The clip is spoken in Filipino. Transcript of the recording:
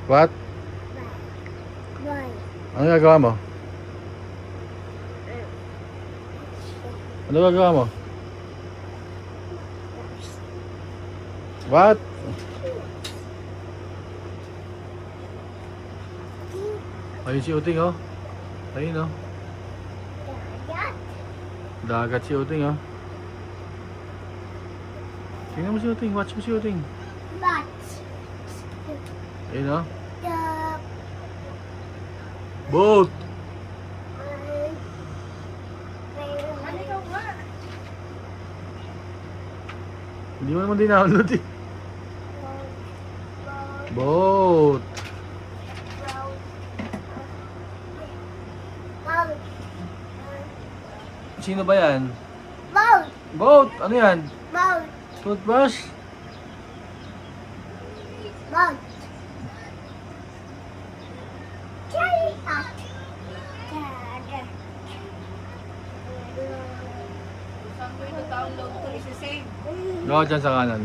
What? Boy. Ano gagawa mo? Ano gagawa mo? What? Ayun si Uting oh. Ayun oh. Dagat si Uting oh. Tingnan mo si Uting. Watch mo si Uting. But Ayun oh. the Boat! Hindi mo naman dinownload eh. Boat! Sino ba yan? boat, Boat! Ano yan? boat, Toothbrush? boat. Carry out. Saan ko ito download to? Isa-save. Gawa dyan sa kanan.